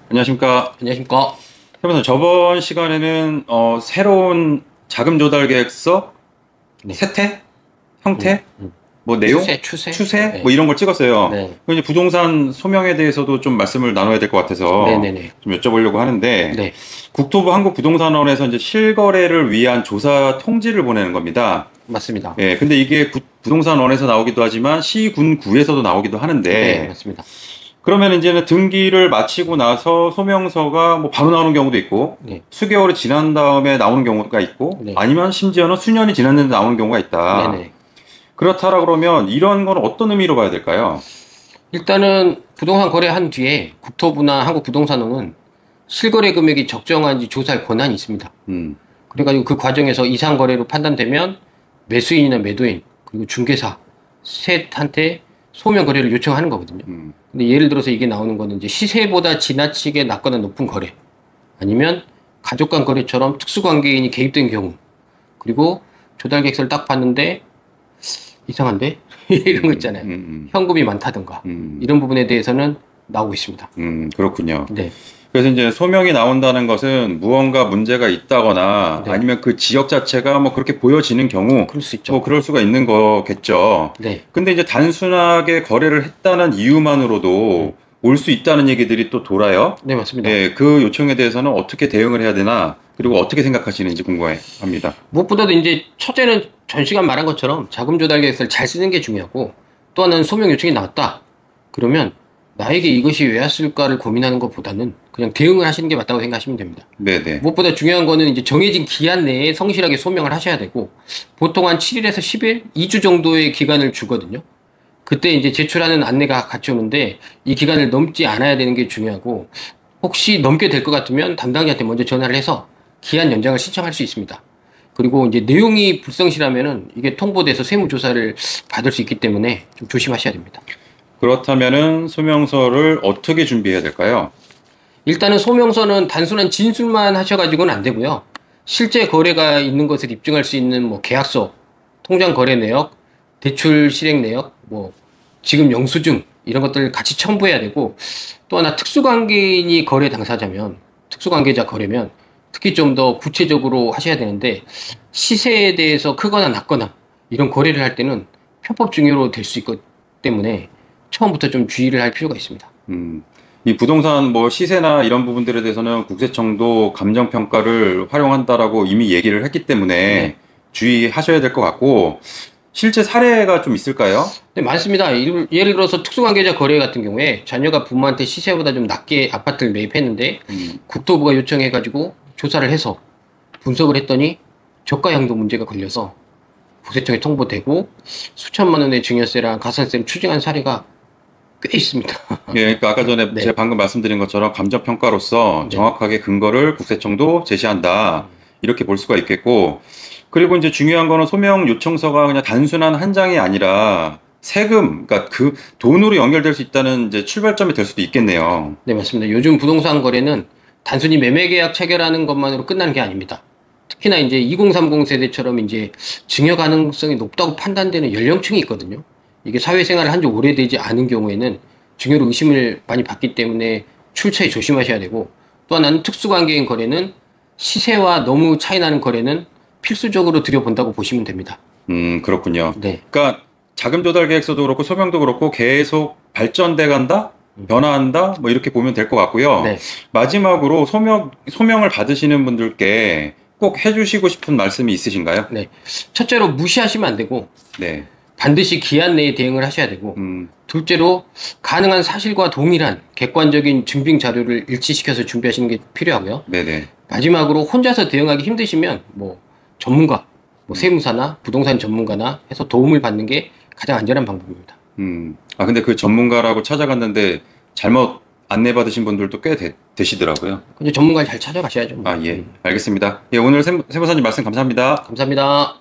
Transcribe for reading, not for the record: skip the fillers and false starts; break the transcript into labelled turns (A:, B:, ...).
A: 안녕하십니까.
B: 안녕하십니까.
A: 그러면 저번 시간에는 새로운 자금 조달 계획서,
B: 네.
A: 세태, 형태, 뭐 내용, 추세,
B: 네.
A: 뭐 이런 걸 찍었어요.
B: 네.
A: 그럼 이제 부동산 소명에 대해서도 좀 말씀을 나눠야 될 것 같아서
B: 네네네.
A: 좀 여쭤보려고 하는데
B: 네.
A: 국토부 한국부동산원에서 이제 실거래를 위한 조사 통지를 보내는 겁니다.
B: 맞습니다.
A: 예, 근데 이게 부동산원에서 나오기도 하지만 시, 군, 구에서도 나오기도 하는데
B: 네, 맞습니다.
A: 그러면 이제는 등기를 마치고 나서 소명서가 뭐 바로 나오는 경우도 있고,
B: 네.
A: 수개월이 지난 다음에 나오는 경우가 있고,
B: 네.
A: 아니면 심지어는 수년이 지났는데 나오는 경우가 있다.
B: 네네.
A: 그렇다라 그러면 이런 건 어떤 의미로 봐야 될까요?
B: 일단은 부동산 거래한 뒤에 국토부나 한국부동산원은 실거래 금액이 적정한지 조사할 권한이 있습니다. 그래가지고 그 과정에서 이상 거래로 판단되면 매수인이나 매도인, 그리고 중개사, 셋한테 소명 거래를 요청하는 거거든요. 근데 예를 들어서 이게 나오는 거는 이제 시세보다 지나치게 낮거나 높은 거래, 아니면 가족 간 거래처럼 특수관계인이 개입된 경우, 그리고 조달 계획서를 딱 봤는데 이상한데? 이런 거 있잖아요. 현금이 많다든가 이런 부분에 대해서는 나오고 있습니다.
A: 그렇군요.
B: 네.
A: 그래서 이제 소명이 나온다는 것은 무언가 문제가 있다거나
B: 네.
A: 아니면 그 지역 자체가 뭐 그렇게 보여지는 경우
B: 그럴 수 있죠.
A: 뭐 그럴 수가 있는 거겠죠.
B: 네.
A: 근데 이제 단순하게 거래를 했다는 이유만으로도 올 수 있다는 얘기들이 또 돌아요.
B: 네, 맞습니다.
A: 네, 그 요청에 대해서는 어떻게 대응을 해야 되나, 그리고 어떻게 생각하시는지 궁금합니다.
B: 무엇보다도 이제 첫째는 전 시간 말한 것처럼 자금 조달 계획서를 잘 쓰는 게 중요하고, 또 하나는 소명 요청이 나왔다. 그러면 나에게 이것이 왜 왔을까를 고민하는 것보다는 그냥 대응을 하시는 게 맞다고 생각하시면 됩니다.
A: 네네.
B: 무엇보다 중요한 거는 이제 정해진 기한 내에 성실하게 소명을 하셔야 되고, 보통 한 7일에서 10일, 2주 정도의 기간을 주거든요. 그때 이제 제출하는 안내가 같이 오는데 이 기간을 넘지 않아야 되는 게 중요하고, 혹시 넘게 될 것 같으면 담당자한테 먼저 전화를 해서 기한 연장을 신청할 수 있습니다. 그리고 이제 내용이 불성실하면은 이게 통보돼서 세무조사를 받을 수 있기 때문에 좀 조심하셔야 됩니다.
A: 그렇다면은 소명서를 어떻게 준비해야 될까요?
B: 일단은 소명서는 단순한 진술만 하셔가지고는 안 되고요. 실제 거래가 있는 것을 입증할 수 있는 뭐 계약서, 통장 거래 내역, 대출 실행 내역, 뭐 지급 영수증 이런 것들을 같이 첨부해야 되고, 또 하나 특수관계인이 거래 당사자면, 특수관계자 거래면 특히 좀 더 구체적으로 하셔야 되는데, 시세에 대해서 크거나 낮거나 이런 거래를 할 때는 편법 증여로 될 수 있기 때문에 처음부터 좀 주의를 할 필요가 있습니다.
A: 이 부동산 뭐 시세나 이런 부분들에 대해서는 국세청도 감정평가를 활용한다라고 이미 얘기를 했기 때문에
B: 네.
A: 주의하셔야 될 것 같고, 실제 사례가 좀 있을까요?
B: 네, 많습니다. 예를 들어서 특수관계자 거래 같은 경우에 자녀가 부모한테 시세보다 좀 낮게 아파트를 매입했는데 국토부가 요청해가지고 조사를 해서 분석을 했더니 저가 양도 문제가 걸려서 국세청에 통보되고 수천만 원의 증여세랑 가산세를 추징한 사례가 꽤 있습니다.
A: 예, 그러니까 아까 전에
B: 네.
A: 제가 방금 말씀드린 것처럼 감정평가로서
B: 네.
A: 정확하게 근거를 국세청도 제시한다. 이렇게 볼 수가 있겠고, 그리고 이제 중요한 거는 소명 요청서가 그냥 단순한 한 장이 아니라 세금, 그러니까 그 돈으로 연결될 수 있다는 이제 출발점이 될 수도 있겠네요.
B: 네, 맞습니다. 요즘 부동산 거래는 단순히 매매 계약 체결하는 것만으로 끝나는 게 아닙니다. 특히나 이제 2030 세대처럼 이제 증여 가능성이 높다고 판단되는 연령층이 있거든요. 이게 사회생활을 한 지 오래되지 않은 경우에는 증여로 의심을 많이 받기 때문에 출처에 조심하셔야 되고, 또 하나는 특수관계인 거래는 시세와 너무 차이 나는 거래는 필수적으로 들여본다고 보시면 됩니다.
A: 그렇군요.
B: 네.
A: 그러니까 자금 조달 계획서도 그렇고 소명도 그렇고 계속 발전돼 간다, 변화한다, 뭐 이렇게 보면 될 것 같고요.
B: 네.
A: 마지막으로 소명을 받으시는 분들께 꼭 해주시고 싶은 말씀이 있으신가요?
B: 네. 첫째로 무시하시면 안 되고,
A: 네.
B: 반드시 기한 내에 대응을 하셔야 되고, 둘째로 가능한 사실과 동일한 객관적인 증빙 자료를 일치시켜서 준비하시는 게 필요하고요.
A: 네네.
B: 마지막으로 혼자서 대응하기 힘드시면 뭐 전문가, 뭐 세무사나 부동산 전문가나 해서 도움을 받는 게 가장 안전한 방법입니다.
A: 아, 근데 그 전문가라고 찾아갔는데 잘못 안내받으신 분들도 꽤 되시더라고요.
B: 근데 전문가를 잘 찾아가셔야죠. 뭐.
A: 아, 예. 알겠습니다. 예, 오늘 세무사님 말씀 감사합니다.
B: 감사합니다.